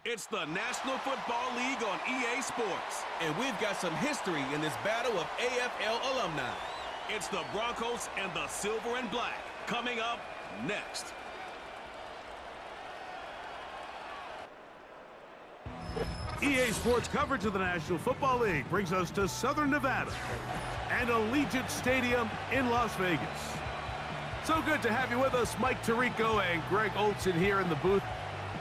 It's the National Football League on EA Sports. And we've got some history in this battle of AFL alumni. It's the Broncos and the Silver and Black. Coming up next. EA Sports coverage of the National Football League brings us to Southern Nevada and Allegiant Stadium in Las Vegas. So good to have you with us, Mike Tirico and Greg Olson here in the booth.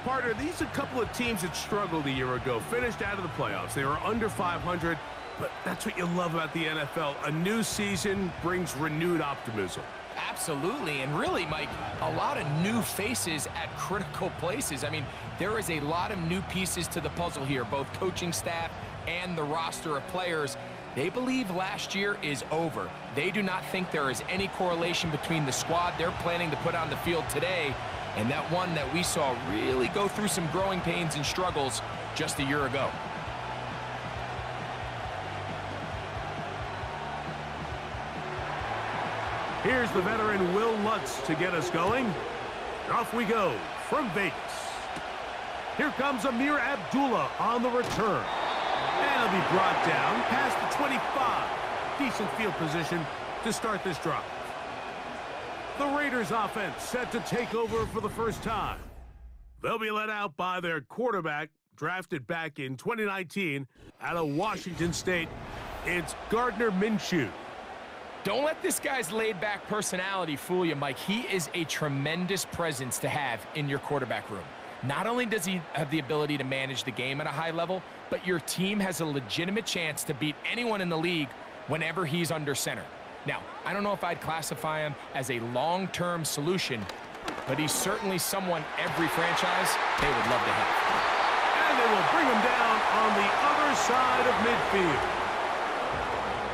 Partner, these are a couple of teams that struggled a year ago, finished out of the playoffs. They were under 500, but that's what you love about the NFL. A new season brings renewed optimism. Absolutely, and really, Mike, a lot of new faces at critical places. I mean, there is a lot of new pieces to the puzzle here, both coaching staff and the roster of players. They believe last year is over. They do not think there is any correlation between the squad they're planning to put on the field today and that one that we saw really go through some growing pains and struggles just a year ago. Here's the veteran Will Lutz to get us going. Off we go from Vegas. Here comes Amir Abdullah on the return. And he'll be brought down past the 25. Decent field position to start this drive. The Raiders offense set to take over for the first time. They'll be led out by their quarterback, drafted back in 2019 out of Washington State. It's Gardner Minshew. Don't let this guy's laid-back personality fool you, Mike. He is a tremendous presence to have in your quarterback room. Not only does he have the ability to manage the game at a high level, but your team has a legitimate chance to beat anyone in the league whenever he's under center. Now, I don't know if I'd classify him as a long-term solution, but he's certainly someone every franchise they would love to have. And they will bring him down on the other side of midfield.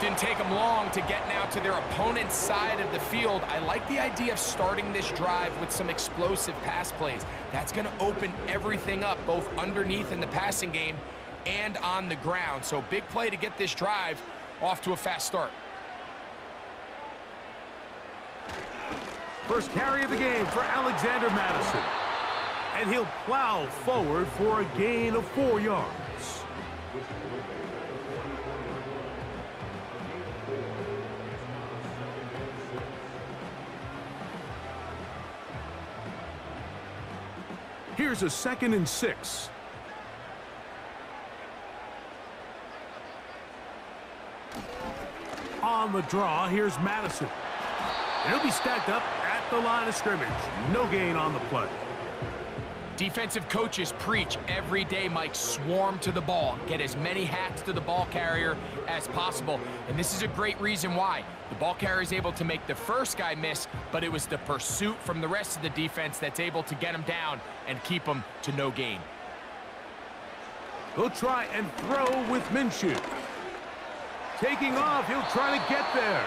Didn't take them long to get now to their opponent's side of the field. I like the idea of starting this drive with some explosive pass plays. That's going to open everything up, both underneath in the passing game and on the ground. So big play to get this drive off to a fast start. First carry of the game for Alexander Madison. And he'll plow forward for a gain of 4 yards. Here's a 2nd and 6. On the draw, here's Madison. And he'll be stacked up at the line of scrimmage. No gain on the play. Defensive coaches preach every day, Mike, swarm to the ball. Get as many hats to the ball carrier as possible. And this is a great reason why. The ball carrier is able to make the first guy miss, but it was the pursuit from the rest of the defense that's able to get him down and keep him to no gain. He'll try and throw with Minshew. Taking off, he'll try to get there.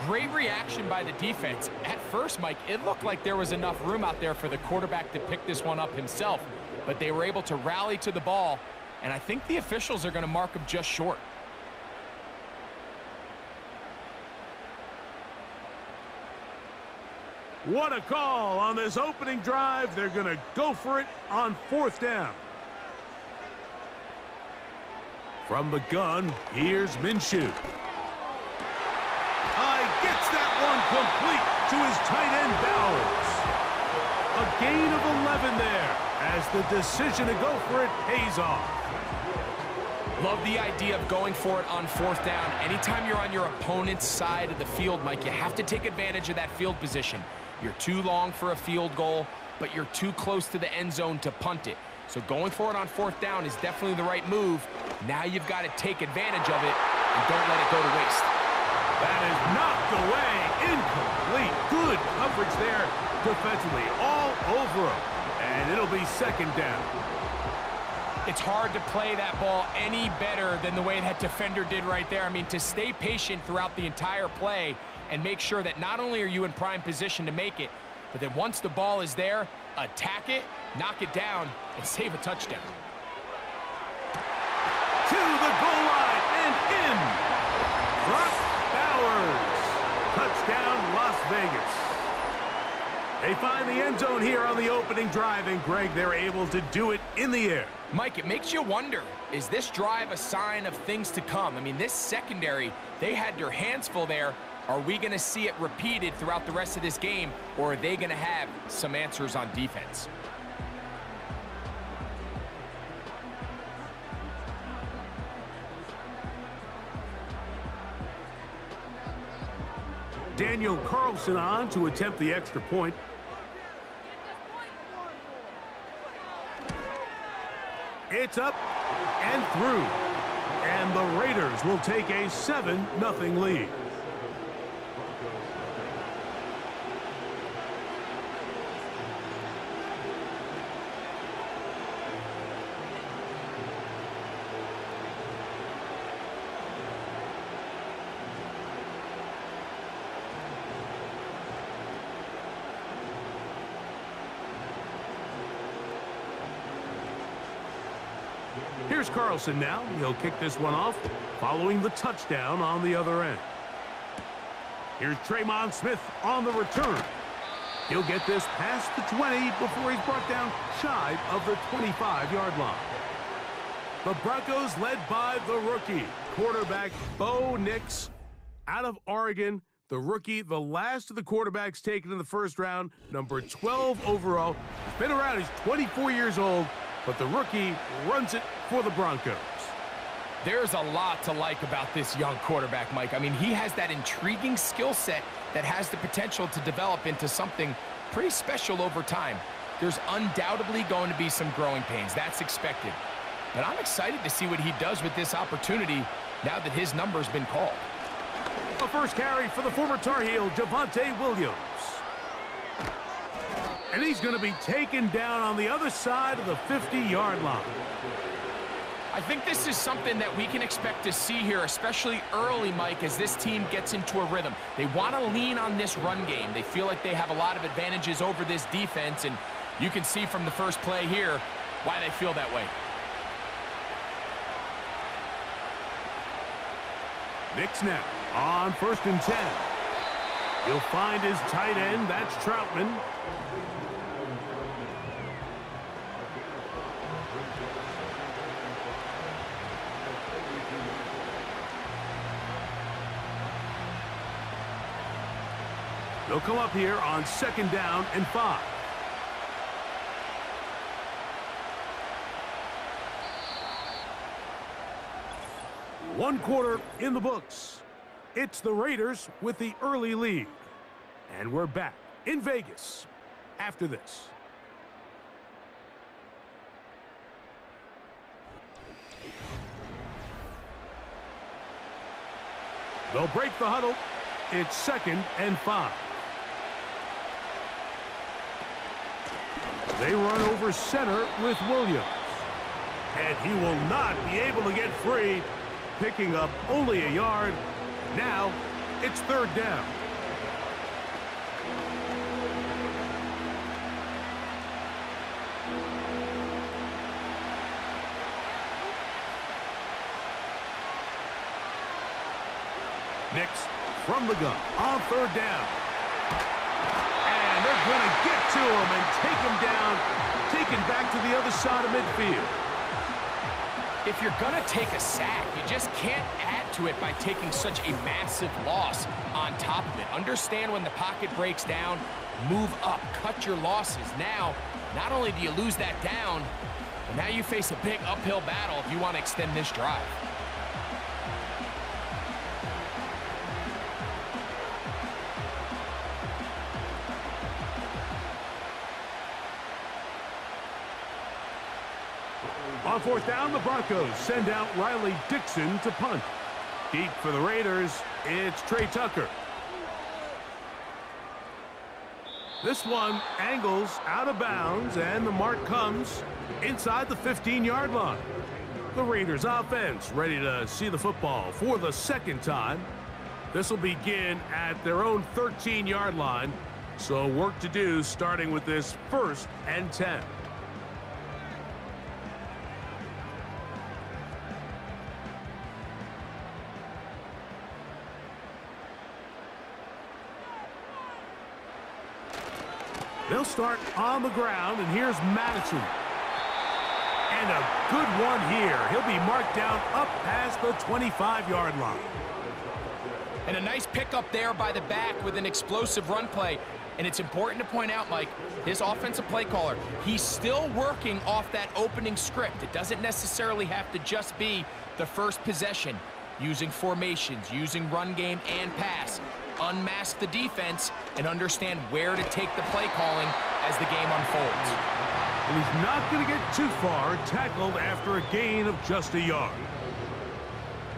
Great reaction by the defense. At first, Mike, it looked like there was enough room out there for the quarterback to pick this one up himself, but they were able to rally to the ball, and I think the officials are going to mark him just short. What a call on this opening drive. They're going to go for it on 4th down. From the gun, here's Minshew. Gets that one complete to his tight end Bowers. A gain of 11 there as the decision to go for it pays off. Love the idea of going for it on 4th down. Anytime you're on your opponent's side of the field, Mike, you have to take advantage of that field position. You're too long for a field goal, but you're too close to the end zone to punt it. So going for it on 4th down is definitely the right move. Now you've got to take advantage of it and don't let it go to waste. That is knocked away, incomplete. Good coverage there defensively, all over him. And it'll be 2nd down. It's hard to play that ball any better than the way that defender did right there. I mean, to stay patient throughout the entire play and make sure that not only are you in prime position to make it, but then once the ball is there, attack it, knock it down, and save a touchdown. To the goal line and in. Brock Bowers. Touchdown, Las Vegas. They find the end end zone here on the opening drive, and Greg, they're able to do it in the air. Mike, it makes you wonder, is this drive a sign of things to come? I mean, this secondary, they had their hands full there. Are we going to see it repeated throughout the rest of this game, or are they going to have some answers on defense? Daniel Carlson on to attempt the extra point. It's up and through. And the Raiders will take a 7-0 lead. Here's Carlson now. He'll kick this one off, following the touchdown on the other end. Here's Tremon Smith on the return. He'll get this past the 20 before he's brought down shy of the 25-yard line. The Broncos led by the rookie, quarterback Bo Nix out of Oregon. The rookie, the last of the quarterbacks taken in the first round, number 12 overall. He's been around, he's 24 years old. But the rookie runs it for the Broncos. There's a lot to like about this young quarterback, Mike. I mean, he has that intriguing skill set that has the potential to develop into something pretty special over time. There's undoubtedly going to be some growing pains. That's expected. But I'm excited to see what he does with this opportunity now that his number's been called. A first carry for the former Tar Heel, Javonte Williams. And he's going to be taken down on the other side of the 50-yard line. I think this is something that we can expect to see here, especially early, Mike, as this team gets into a rhythm. They want to lean on this run game. They feel like they have a lot of advantages over this defense, and you can see from the first play here why they feel that way. Nix now on 1st and 10. He'll find his tight end. That's Troutman. They'll come up here on 2nd down and 5. One quarter in the books. It's the Raiders with the early lead. And we're back in Vegas after this. They'll break the huddle. It's 2nd and 5. They run over center with Williams. And he will not be able to get free, picking up only a yard. Now it's 3rd down. Nix from the gun on 3rd down. And they're going to get to him and take him down, taken back to the other side of midfield. If you're going to take a sack, you just can't add to it by taking such a massive loss on top of it. Understand when the pocket breaks down, move up, cut your losses. Now, not only do you lose that down, but now you face a big uphill battle if you want to extend this drive. On 4th down, the Broncos send out Riley Dixon to punt. Deep for the Raiders, it's Trey Tucker. This one angles out of bounds, and the mark comes inside the 15-yard line. The Raiders offense ready to see the football for the 2nd time. This will begin at their own 13-yard line, so work to do starting with this 1st and 10. They'll start on the ground, and here's Madison. And a good one here. He'll be marked down up past the 25-yard line. And a nice pickup there by the back with an explosive run play. And it's important to point out, Mike, this offensive play caller, he's still working off that opening script. It doesn't necessarily have to just be the first possession. Using formations, using run game and pass. Unmask the defense and understand where to take the play calling as the game unfolds. And he's not going to get too far, tackled after a gain of just a yard.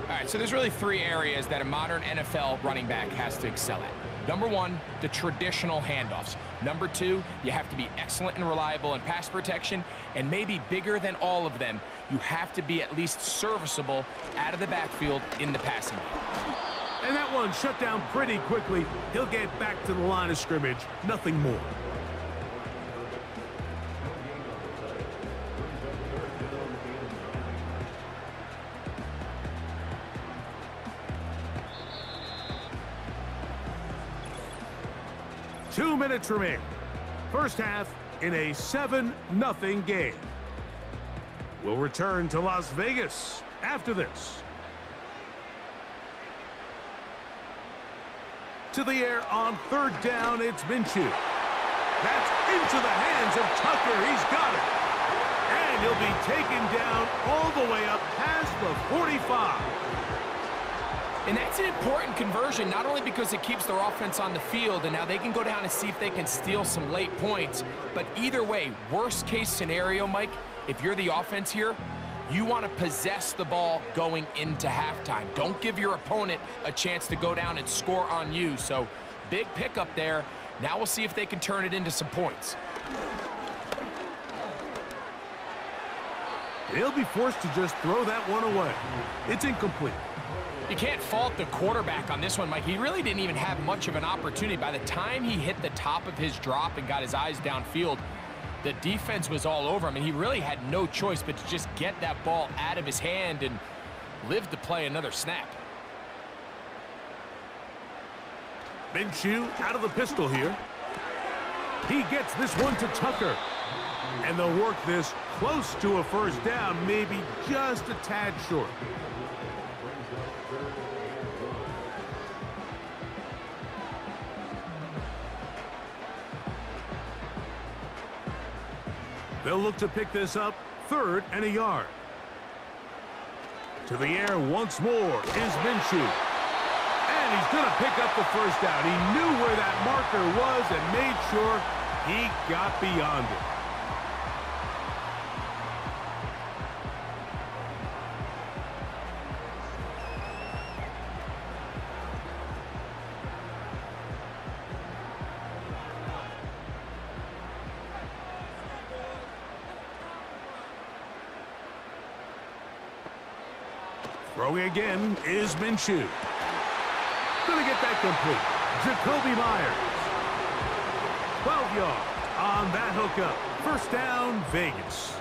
All right, so there's really three areas that a modern NFL running back has to excel at. Number one, the traditional handoffs. Number two, you have to be excellent and reliable in pass protection. And maybe bigger than all of them, you have to be at least serviceable out of the backfield in the passing game. And that one shut down pretty quickly. He'll get back to the line of scrimmage. Nothing more. Two minutes remain. First half in a 7-0 game. We'll return to Las Vegas after this. To the air on third down, it's Minshew. That's into the hands of Tucker. He's got it. And he'll be taken down all the way up past the 45. And that's an important conversion, not only because it keeps their offense on the field, and now they can go down and see if they can steal some late points. But either way, worst case scenario, Mike, if you're the offense here, you want to possess the ball going into halftime. Don't give your opponent a chance to go down and score on you. So big pickup there. Now we'll see if they can turn it into some points. They'll be forced to just throw that one away. It's incomplete. You can't fault the quarterback on this one, Mike. He really didn't even have much of an opportunity. By the time he hit the top of his drop and got his eyes downfield, the defense was all over him, and he really had no choice but to just get that ball out of his hand and live to play another snap. Minshew out of the pistol here. He gets this one to Tucker. And they'll work this close to a first down, maybe just a tad short. They'll look to pick this up, 3rd and a yard. To the air once more is Minshew. And he's going to pick up the first down. He knew where that marker was and made sure he got beyond it. Throwing again is Minshew. Going to get that complete. Jacoby Myers. 12 yards on that hookup. First down, Vegas.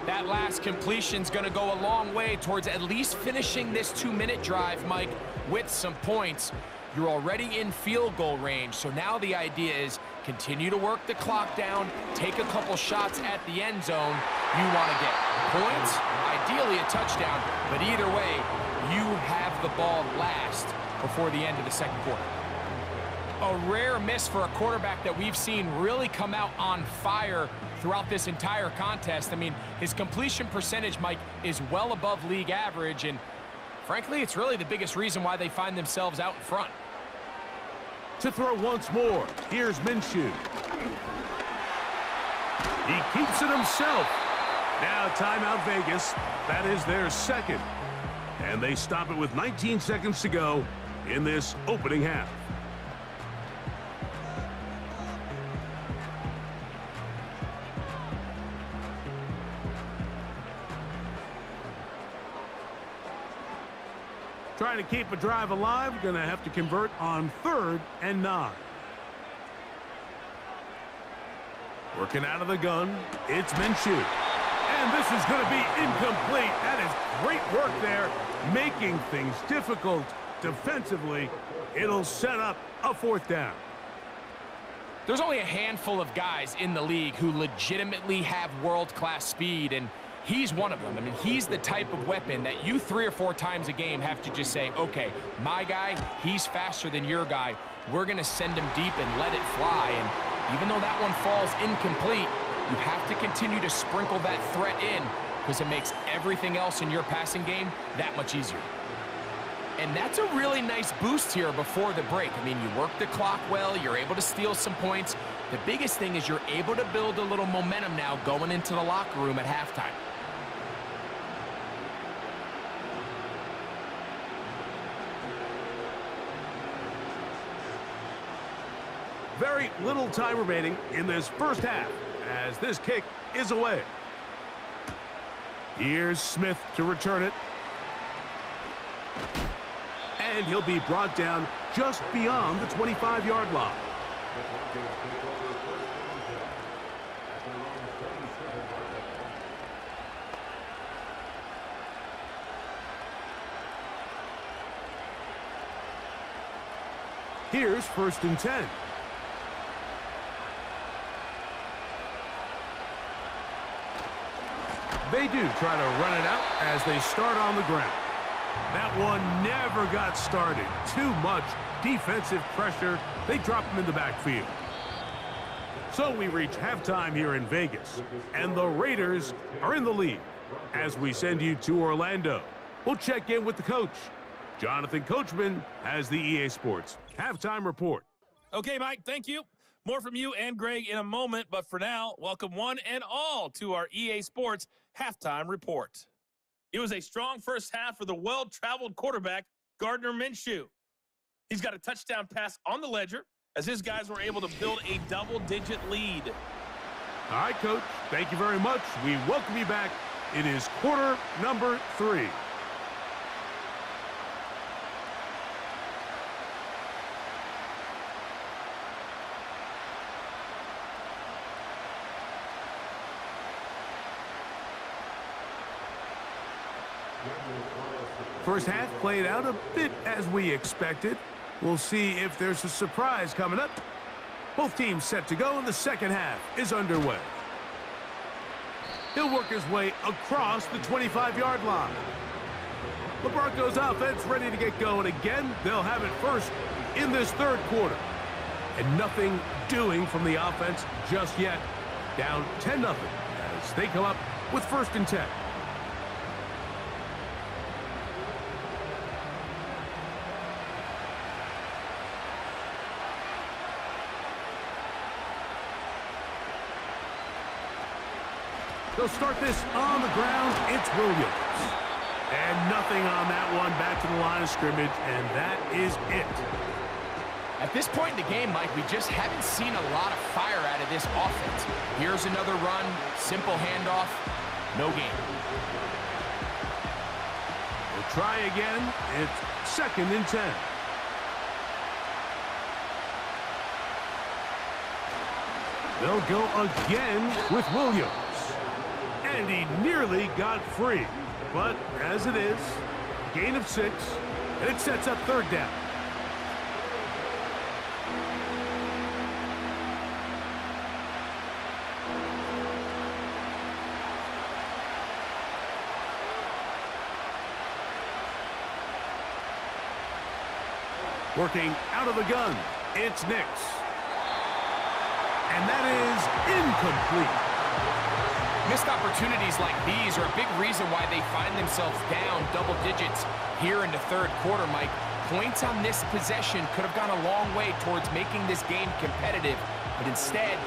That last completion's going to go a long way towards at least finishing this 2-minute drive, Mike, with some points. You're already in field goal range, so now the idea is continue to work the clock down, take a couple shots at the end zone. You want to get points, ideally a touchdown, but either way, you have the ball last before the end of the second quarter. A rare miss for a quarterback that we've seen really come out on fire throughout this entire contest. I mean, his completion percentage, Mike, is well above league average, and frankly, it's really the biggest reason why they find themselves out in front. To throw once more, here's Minshew. He keeps it himself. Now timeout Vegas. That is their second. And they stop it with 19 seconds to go in this opening half. Trying to keep a drive alive, going to have to convert on 3rd and 9. Working out of the gun, it's Minshew. And this is going to be incomplete. That is great work there, making things difficult defensively. It'll set up a 4th down. There's only a handful of guys in the league who legitimately have world-class speed, and he's one of them. I mean, he's the type of weapon that you 3 or 4 times a game have to just say, okay, my guy, he's faster than your guy. We're going to send him deep and let it fly. And even though that one falls incomplete, you have to continue to sprinkle that threat in because it makes everything else in your passing game that much easier. And that's a really nice boost here before the break. I mean, you work the clock well, you're able to steal some points. The biggest thing is you're able to build a little momentum now going into the locker room at halftime. Very little time remaining in this first half as this kick is away. Here's Smith to return it. And he'll be brought down just beyond the 25-yard line. Here's 1st and 10. They do try to run it out as they start on the ground. That one never got started. Too much defensive pressure. They drop him in the backfield. So we reach halftime here in Vegas, and the Raiders are in the lead. As we send you to Orlando, we'll check in with the coach. Jonathan Coachman has the EA Sports halftime report. Okay, Mike, thank you. More from you and Greg in a moment, but for now, welcome one and all to our EA Sports halftime report. It was a strong first half for the well-traveled quarterback, Gardner Minshew. He's got a touchdown pass on the ledger as his guys were able to build a double-digit lead. All right, Coach, thank you very much. We welcome you back. It is quarter number 3. First half played out a bit as we expected. We'll see if there's a surprise coming up. Both teams set to go, and the second half is underway. He'll work his way across the 25-yard line. The Broncos offense ready to get going again. They'll have it first in this third quarter. And nothing doing from the offense just yet. Down 10-0 as they come up with 1st and 10. They'll start this on the ground. It's Williams. And nothing on that one. Back to the line of scrimmage, and that is it. At this point in the game, Mike, we just haven't seen a lot of fire out of this offense. Here's another run, simple handoff, no gain. We'll try again. It's 2nd and 10. They'll go again with Williams. And he nearly got free. But as it is, gain of 6, and it sets up 3rd down. Working out of the gun, it's Nix. And that is incomplete. Missed opportunities like these are a big reason why they find themselves down double digits here in the third quarter, Mike. Points on this possession could have gone a long way towards making this game competitive, but instead,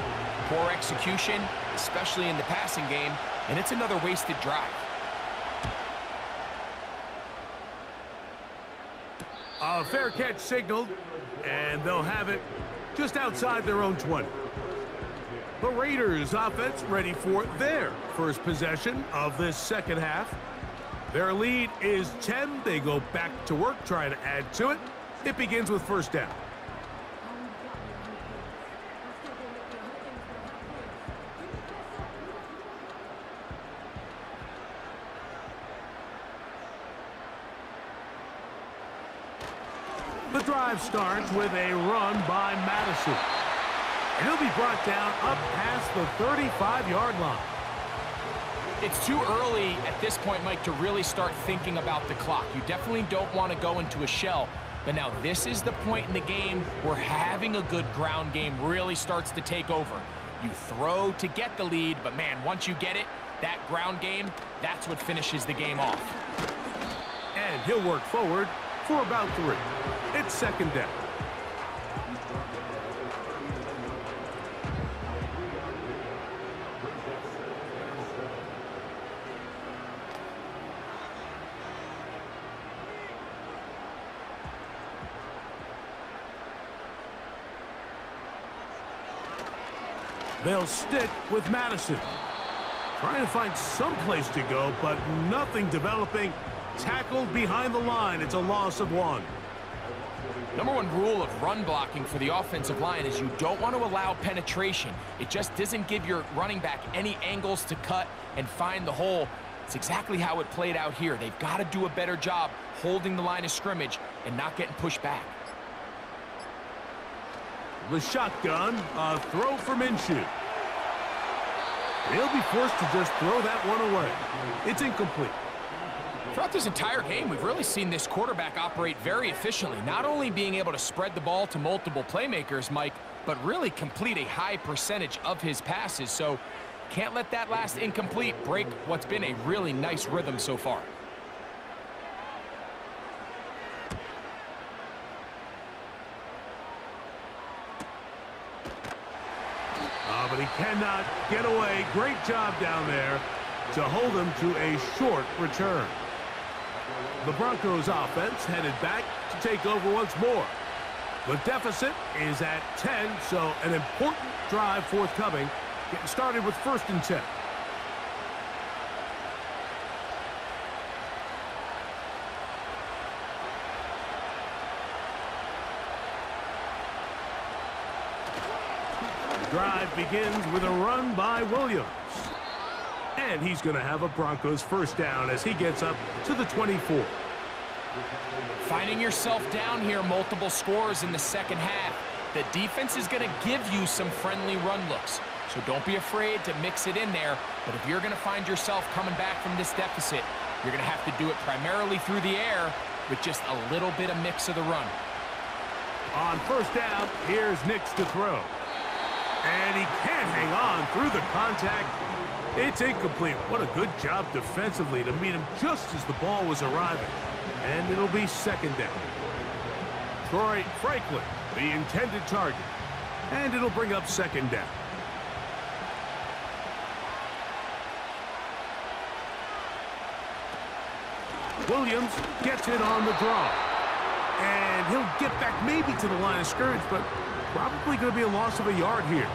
poor execution, especially in the passing game, and it's another wasted drive. A fair catch signaled, and they'll have it just outside their own 20. The Raiders offense ready for their first possession of this second half. Their lead is 10. They go back to work, trying to add to it. It begins with 1st down. The drive starts with a run by Madison. And he'll be brought down up past the 35-yard line. It's too early at this point, Mike, to really start thinking about the clock. You definitely don't want to go into a shell. But now this is the point in the game where having a good ground game really starts to take over. You throw to get the lead, but man, once you get it, that ground game, that's what finishes the game off. And he'll work forward for about 3. It's second down. They'll stick with Madison. Trying to find some place to go, but nothing developing. Tackled behind the line. It's a loss of 1. Number 1 rule of run blocking for the offensive line is you don't want to allow penetration. It just doesn't give your running back any angles to cut and find the hole. It's exactly how it played out here. They've got to do a better job holding the line of scrimmage and not getting pushed back. The shotgun, a throw for Minshew. He'll be forced to just throw that one away. It's incomplete. Throughout this entire game, we've really seen this quarterback operate very efficiently, not only being able to spread the ball to multiple playmakers, Mike, but really complete a high percentage of his passes. So can't let that last incomplete break what's been a really nice rhythm so far. But he cannot get away. Great job down there to hold him to a short return. The Broncos offense headed back to take over once more. The deficit is at 10, so an important drive forthcoming. Getting started with 1st and 10. Drive begins with a run by Williams. And he's going to have a Broncos first down as he gets up to the 24. Finding yourself down here, multiple scores in the second half. The defense is going to give you some friendly run looks. So don't be afraid to mix it in there. But if you're going to find yourself coming back from this deficit, you're going to have to do it primarily through the air with just a little bit of mix of the run. On first down, here's Nix to throw. And he can't hang on through the contact. It's incomplete. What a good job defensively to meet him just as the ball was arriving. And it'll be second down. Troy Franklin, the intended target. And it'll bring up second down. Williams gets it on the draw. And he'll get back maybe to the line of scrimmage, but probably going to be a loss of a yard here.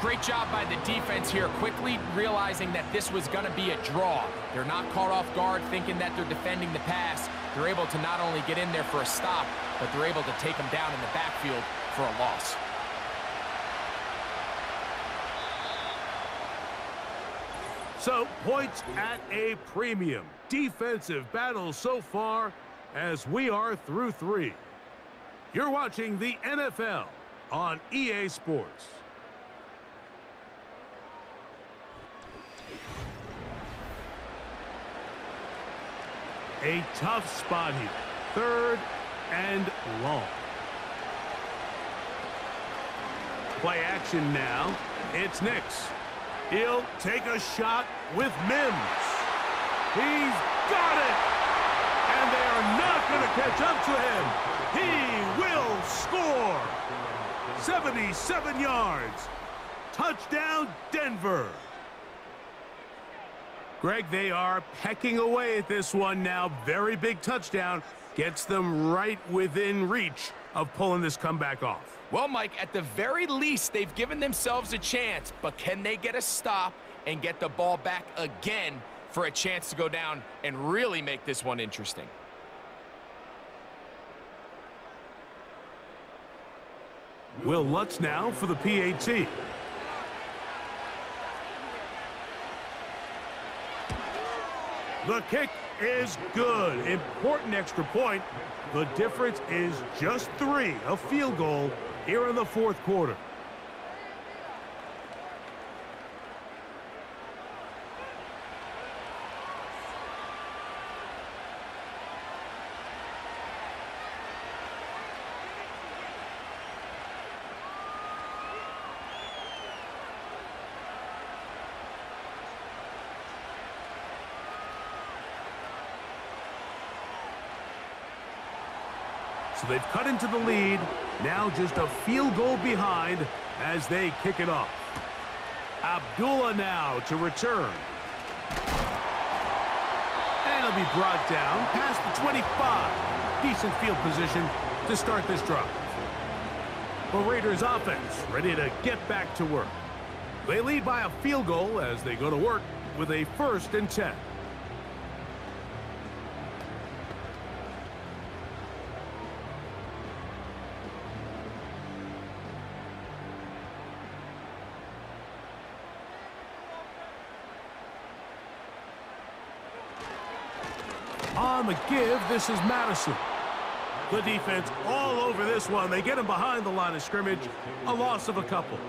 Great job by the defense here, quickly realizing that this was going to be a draw. They're not caught off guard thinking that they're defending the pass. They're able to not only get in there for a stop, but they're able to take them down in the backfield for a loss. So, points at a premium. Defensive battle so far as we are through 3. You're watching the NFL on EA Sports. A tough spot here. 3rd and long. Play action now. It's Nix. He'll take a shot with Mims. He's got it! And they are not going to catch up to him. He will score. 77 yards. Touchdown, Denver. Greg, they are pecking away at this one now. Very big touchdown. Gets them right within reach of pulling this comeback off. Well, Mike, at the very least, they've given themselves a chance. But can they get a stop and get the ball back again for a chance to go down and really make this one interesting? Will Lutz now for the PAT. The kick is good. Important extra point. The difference is just 3, a field goal here in the 4th quarter. So they've cut into the lead. Now just a field goal behind as they kick it off. Abdullah now to return. And he'll be brought down past the 25. Decent field position to start this drive. The Raiders offense ready to get back to work. They lead by a field goal as they go to work with a 1st and 10. On the give, this is Madison. The defense all over this one. They get him behind the line of scrimmage. A loss of a couple.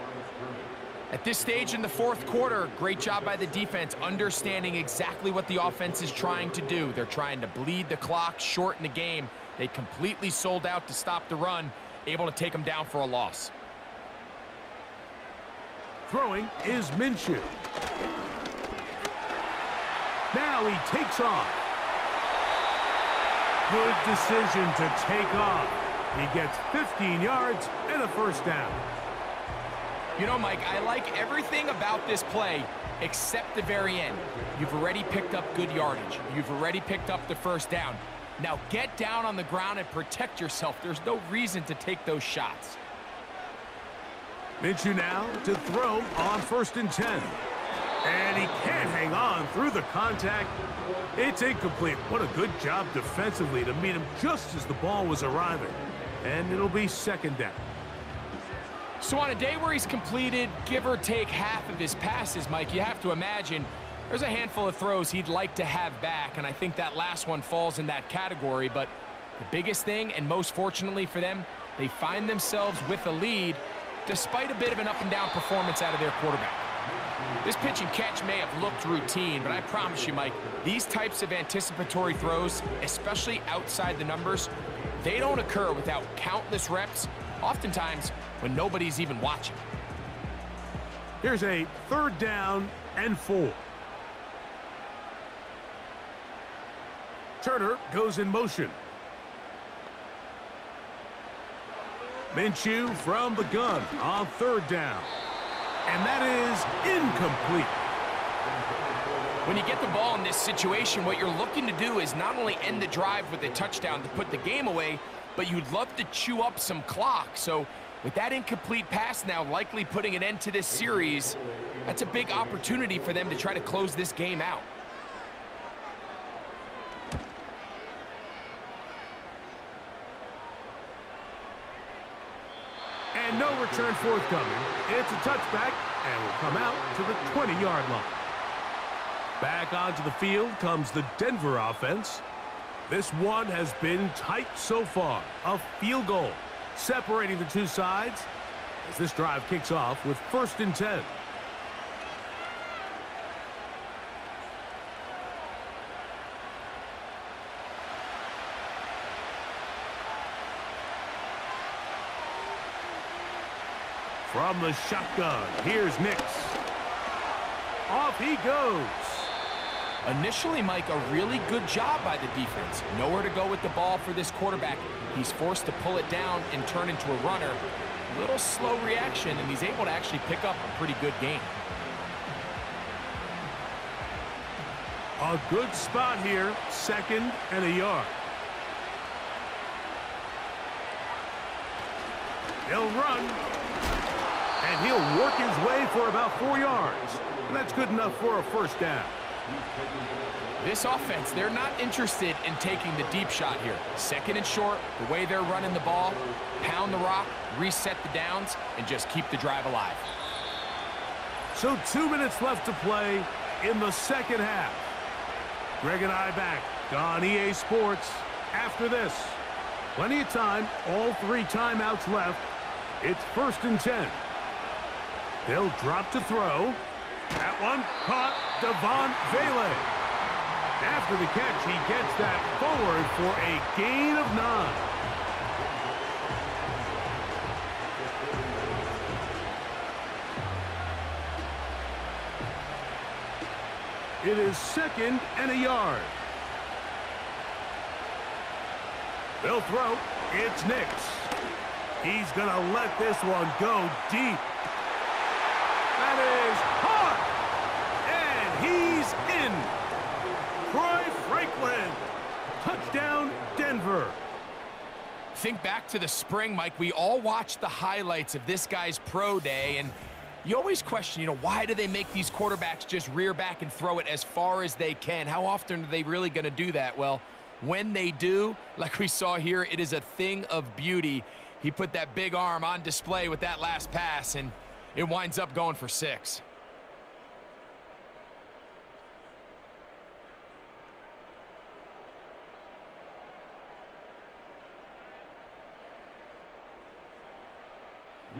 At this stage in the 4th quarter, great job by the defense understanding exactly what the offense is trying to do. They're trying to bleed the clock, shorten the game. They completely sold out to stop the run, able to take them down for a loss. Throwing is Minshew. Now he takes off. Good decision to take off. He gets 15 yards and a 1st down. You know, Mike, I like everything about this play except the very end. You've already picked up good yardage. You've already picked up the 1st down. Now get down on the ground and protect yourself. There's no reason to take those shots. Minshew now to throw on 1st and 10. And he can't hang on through the contact. It's incomplete. What a good job defensively to meet him just as the ball was arriving. And it'll be 2nd down. So on a day where he's completed, give or take half of his passes, Mike, you have to imagine there's a handful of throws he'd like to have back, and I think that last one falls in that category. But the biggest thing, and most fortunately for them, they find themselves with a lead despite a bit of an up-and-down performance out of their quarterback. This pitch and catch may have looked routine, but I promise you, Mike, these types of anticipatory throws, especially outside the numbers, they don't occur without countless reps, oftentimes when nobody's even watching. Here's a 3rd down and 4. Turner goes in motion. Minshew from the gun on 3rd down. And that is incomplete. When you get the ball in this situation, what you're looking to do is not only end the drive with a touchdown to put the game away, but you'd love to chew up some clock. So with that incomplete pass now likely putting an end to this series, that's a big opportunity for them to try to close this game out. And no return forthcoming. It's a touchback and will come out to the 20-yard line. Back onto the field comes the Denver offense. This one has been tight so far. A field goal separating the two sides as this drive kicks off with 1st and 10. From the shotgun, here's Nix. Off he goes. Initially, Mike, a really good job by the defense. Nowhere to go with the ball for this quarterback. He's forced to pull it down and turn into a runner. Little slow reaction, and he's able to actually pick up a pretty good game. A good spot here, 2nd and a yard. He'll run, and he'll work his way for about 4 yards. And that's good enough for a 1st down. This offense, they're not interested in taking the deep shot here. 2nd and short, the way they're running the ball, pound the rock, reset the downs, and just keep the drive alive. So 2 minutes left to play in the 2nd half. Greg and I back on EA Sports after this. Plenty of time, all 3 timeouts left. It's 1st and 10. They'll drop to throw. That one caught Devon Vele. After the catch, he gets that forward for a gain of 9. It is 2nd and a yard. They'll throw. It's Nix. He's going to let this one go deep. That is hard. And he's in. Troy Franklin. Touchdown, Denver. Think back to the spring, Mike. We all watched the highlights of this guy's pro day, and you always question, why do they make these quarterbacks just rear back and throw it as far as they can? How often are they really going to do that? Well, when they do, like we saw here, it is a thing of beauty. He put that big arm on display with that last pass, and it winds up going for 6.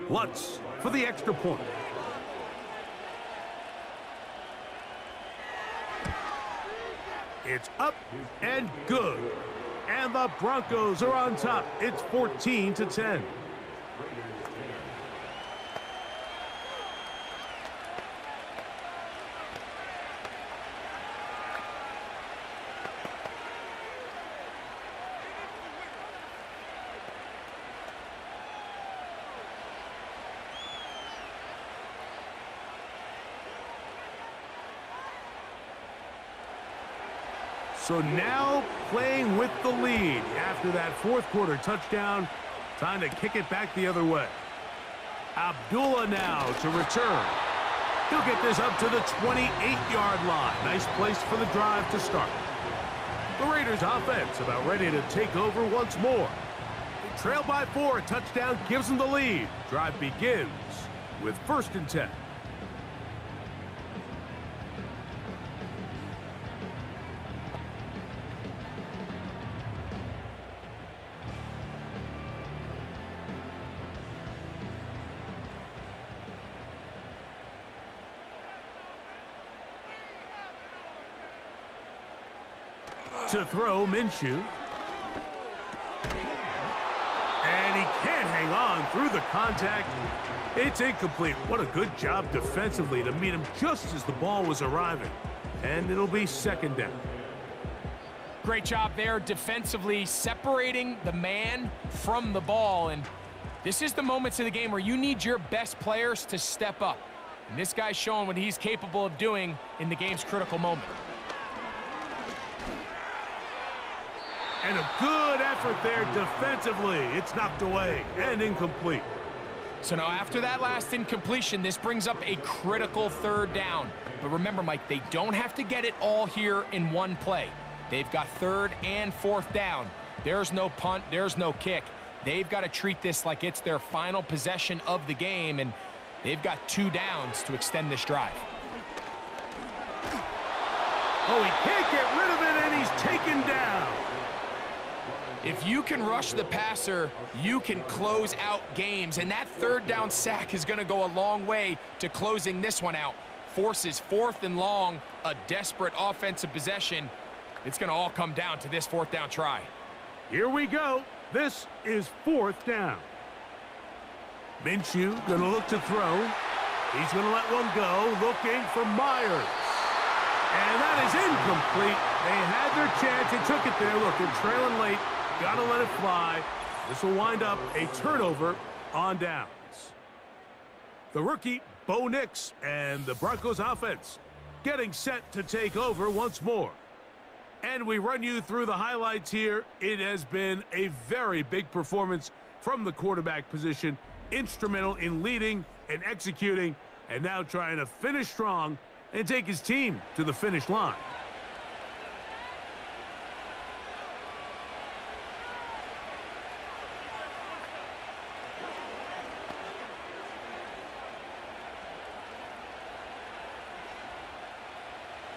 Lutz for the extra point. It's up and good. And the Broncos are on top. It's 14-10. So now playing with the lead after that fourth quarter touchdown. Time to kick it back the other way. Abdullah now to return. He'll get this up to the 28-yard line. Nice place for the drive to start. The Raiders offense about ready to take over once more. They trail by 4. A touchdown gives them the lead. Drive begins with 1st and 10. To throw, Minshew. And he can't hang on through the contact. It's incomplete. What a good job defensively to meet him just as the ball was arriving. And it'll be 2nd down. Great job there defensively, separating the man from the ball. And this is the moments of the game where you need your best players to step up. And this guy's showing what he's capable of doing in the game's critical moment. And a good effort there defensively. It's knocked away and incomplete. So now after that last incompletion, this brings up a critical 3rd down. But remember, Mike, they don't have to get it all here in one play. They've got 3rd and 4th down. There's no punt. There's no kick. They've got to treat this like it's their final possession of the game, and they've got 2 downs to extend this drive. Oh, he can't get rid of it, and he's taken down. If you can rush the passer, you can close out games, and that 3rd down sack is going to go a long way to closing this one out. Forces 4th and long, a desperate offensive possession. It's going to all come down to this 4th down try. Here we go. This is 4th down. Minshew going to look to throw. He's going to let one go, looking for Myers. And that is incomplete. They had their chance. They took it there. Look, they're trailing late. Got to let it fly. This will wind up a turnover on downs. The rookie, Bo Nix, and the Broncos offense getting set to take over once more. And we run you through the highlights here. It has been a very big performance from the quarterback position. Instrumental in leading and executing, and now trying to finish strong and take his team to the finish line.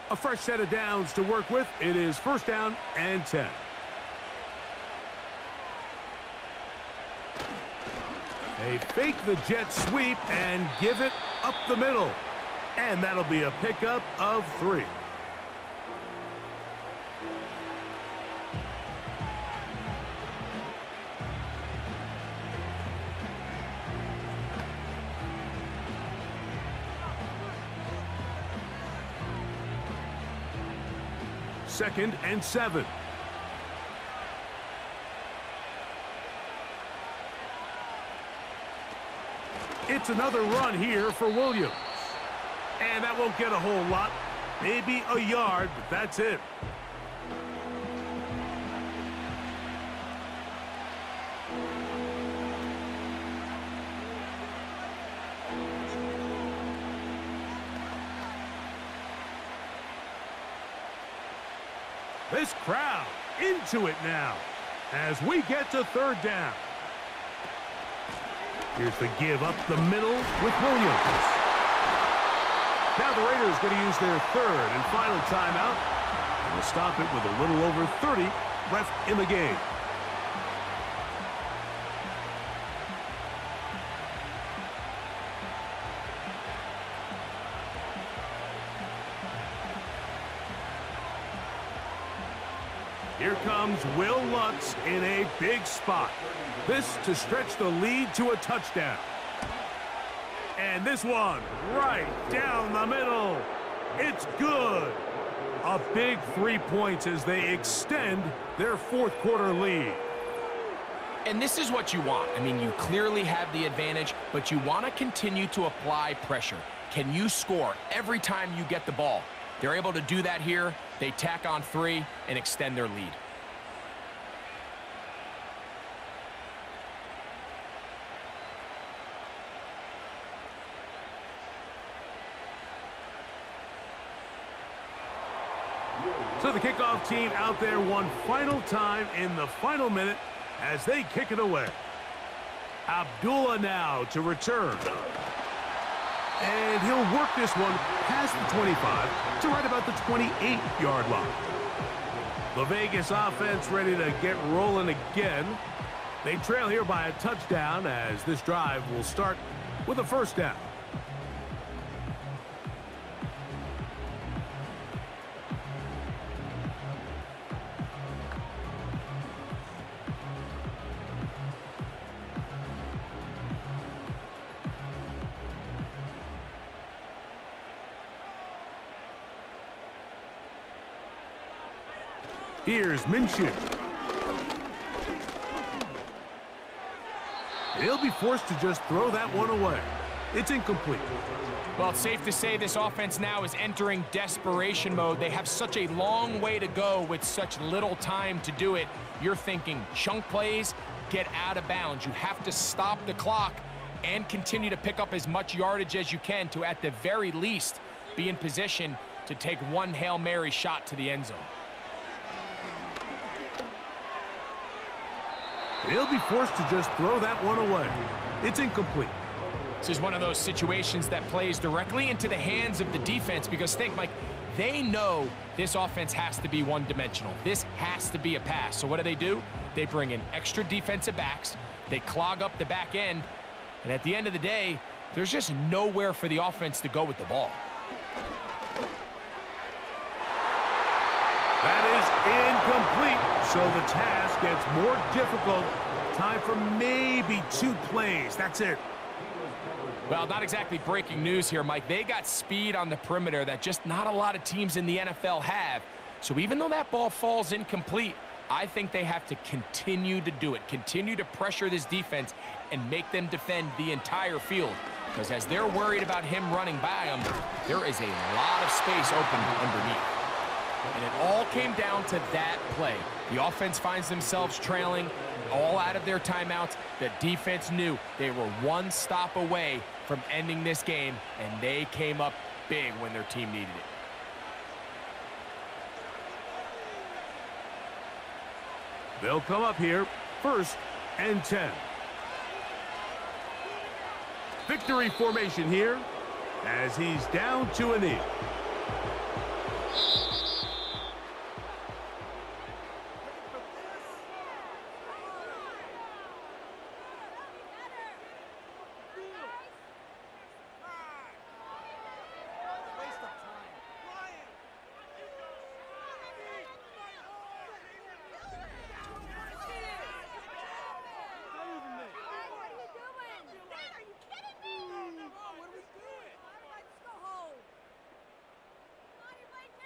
A fresh set of downs to work with. It is 1st down and 10. They fake the jet sweep and give it up the middle. And that'll be a pickup of 3. Second and 7. It's another run here for Williams. And that won't get a whole lot. Maybe a yard, but that's it. This crowd into it now as we get to third down. Here's the give up the middle with Williams. Now the Raiders going to use their third and final timeout. And we'll stop it with a little over 30 left in the game. Here comes Will Lutz in a big spot. This to stretch the lead to a touchdown. And this one right down the middle. It's good. A big 3 points as they extend their fourth quarter lead. And this is what you want. I mean, you clearly have the advantage, but you want to continue to apply pressure. Can you score every time you get the ball? They're able to do that here. They tack on 3 and extend their lead. So the kickoff team out there one final time in the final minute as they kick it away. Abdullah now to return. And he'll work this one past the 25 to right about the 28-yard line. The Vegas offense ready to get rolling again. They trail here by a touchdown as this drive will start with a first down. Here's Minshew. He'll be forced to just throw that one away. It's incomplete. Well, it's safe to say this offense now is entering desperation mode. They have such a long way to go with such little time to do it. You're thinking chunk plays, get out of bounds. You have to stop the clock and continue to pick up as much yardage as you can to, at the very least, be in position to take one Hail Mary shot to the end zone. He'll be forced to just throw that one away. It's incomplete. This is one of those situations that plays directly into the hands of the defense because think, Mike, they know this offense has to be one-dimensional. This has to be a pass. So what do? They bring in extra defensive backs. They clog up the back end. And at the end of the day, there's just nowhere for the offense to go with the ball. That is incomplete. So the task gets more difficult. Time for maybe 2 plays. That's it. Well, not exactly breaking news here, Mike. They got speed on the perimeter that just not a lot of teams in the NFL have. So even though that ball falls incomplete, I think they have to continue to do it. Continue to pressure this defense and make them defend the entire field. Because as they're worried about him running by them, there is a lot of space open underneath. And it all came down to that play. The offense finds themselves trailing, all out of their timeouts. The defense knew they were one stop away from ending this game, and they came up big when their team needed it. They'll come up here, 1st and 10. Victory formation here as he's down to a knee.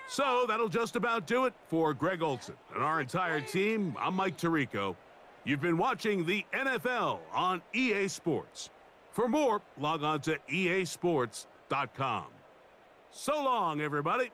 So that'll just about do it for Greg Olson and our entire team. I'm Mike Tirico. You've been watching the NFL on EA Sports. For more, log on to easports.com. So long, everybody.